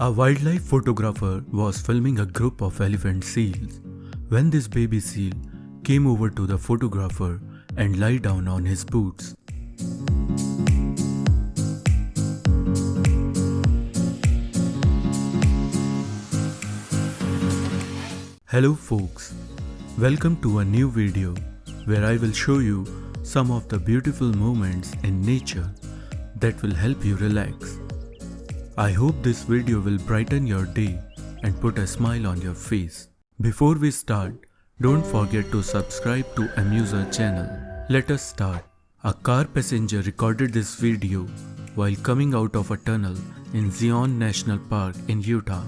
A wildlife photographer was filming a group of elephant seals when this baby seal came over to the photographer and lay down on his boots. Hello folks, welcome to a new video where I will show you some of the beautiful moments in nature that will help you relax. I hope this video will brighten your day and put a smile on your face. Before we start, don't forget to subscribe to Amuserr channel. Let us start. A car passenger recorded this video while coming out of a tunnel in Zion National Park in Utah.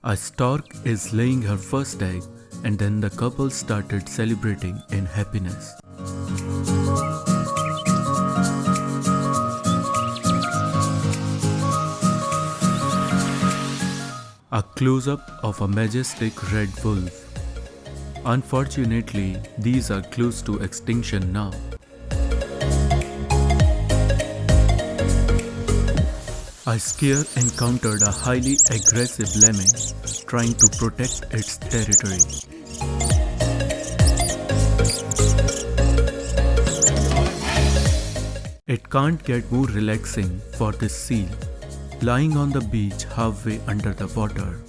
A stork is laying her first egg, and then the couple started celebrating in happiness. A close-up of a majestic red wolf. Unfortunately, these are close to extinction now. A skier encountered a highly aggressive lemming trying to protect its territory. It can't get more relaxing for this seal, lying on the beach halfway under the water.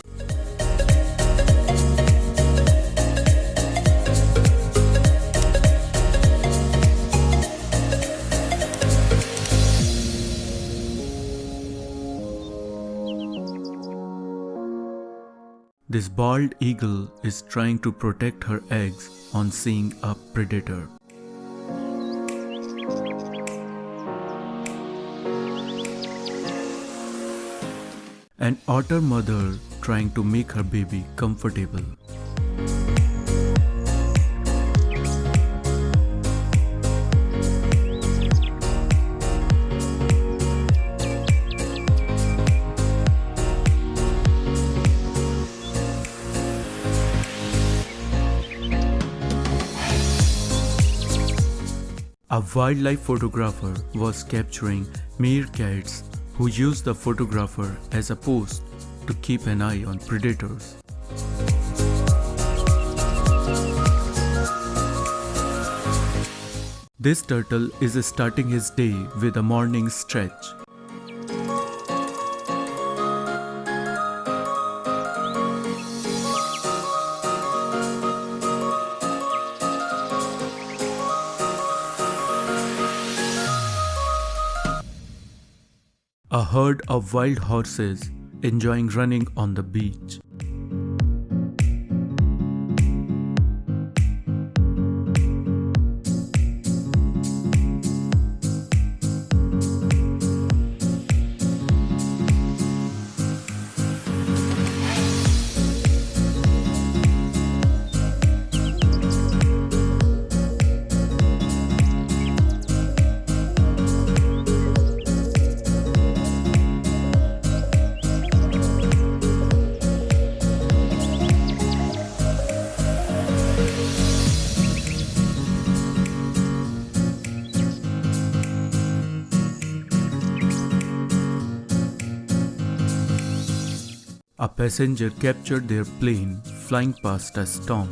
This bald eagle is trying to protect her eggs on seeing a predator. An otter mother trying to make her baby comfortable. A wildlife photographer was capturing meerkats who used the photographer as a post to keep an eye on predators. This turtle is starting his day with a morning stretch. A herd of wild horses enjoying running on the beach. A passenger captured their plane flying past a storm.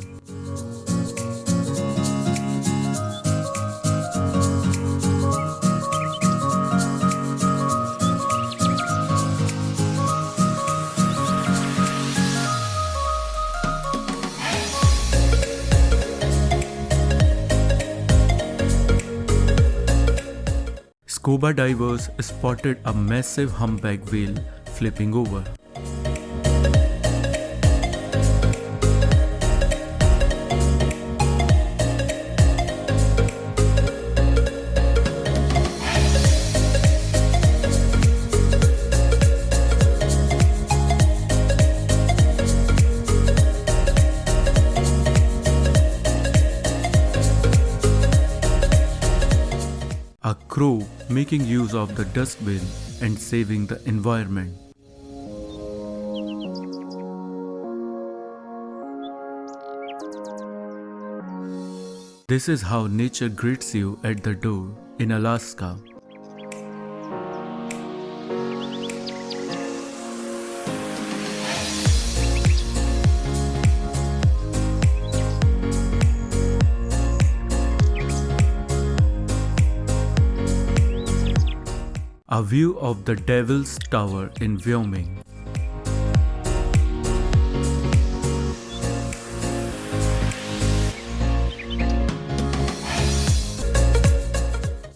Scuba divers spotted a massive humpback whale flipping over. A crow making use of the dustbin and saving the environment. This is how nature greets you at the door in Alaska. A view of the Devil's Tower in Wyoming.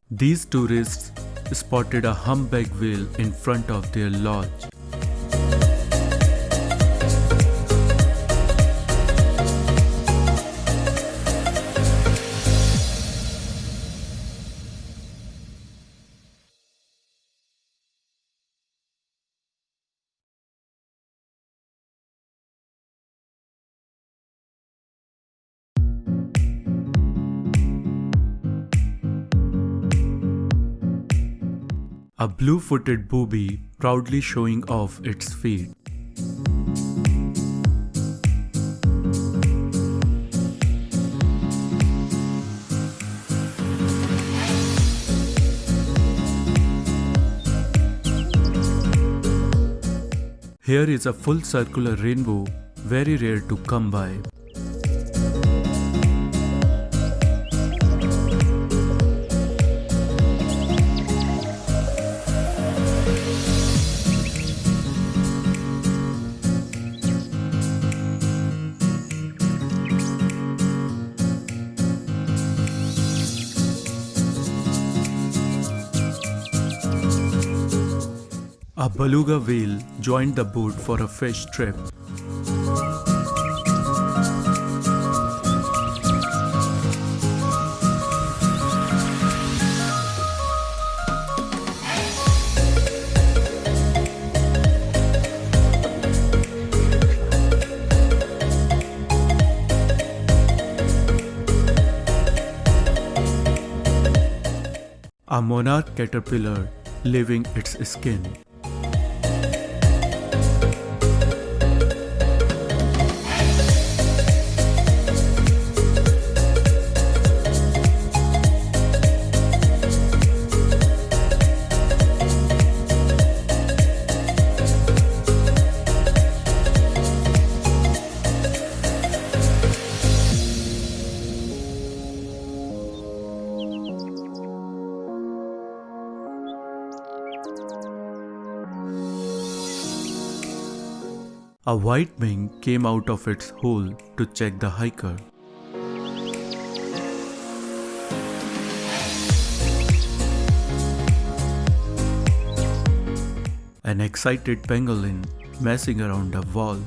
These tourists spotted a humpback whale in front of their lodge. A blue-footed booby proudly showing off its feet. Here is a full circular rainbow, very rare to come by. A beluga whale joined the boat for a fish trip. A monarch caterpillar leaving its skin. A white mink came out of its hole to check the hiker. An excited pangolin messing around a wall.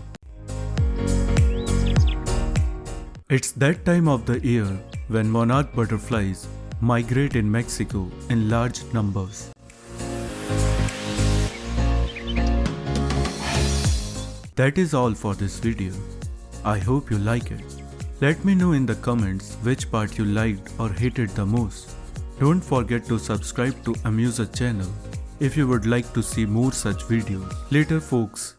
It's that time of the year when monarch butterflies migrate in Mexico in large numbers. That is all for this video. I hope you like it. Let me know in the comments which part you liked or hated the most. Don't forget to subscribe to Amuserr channel if you would like to see more such videos. Later folks.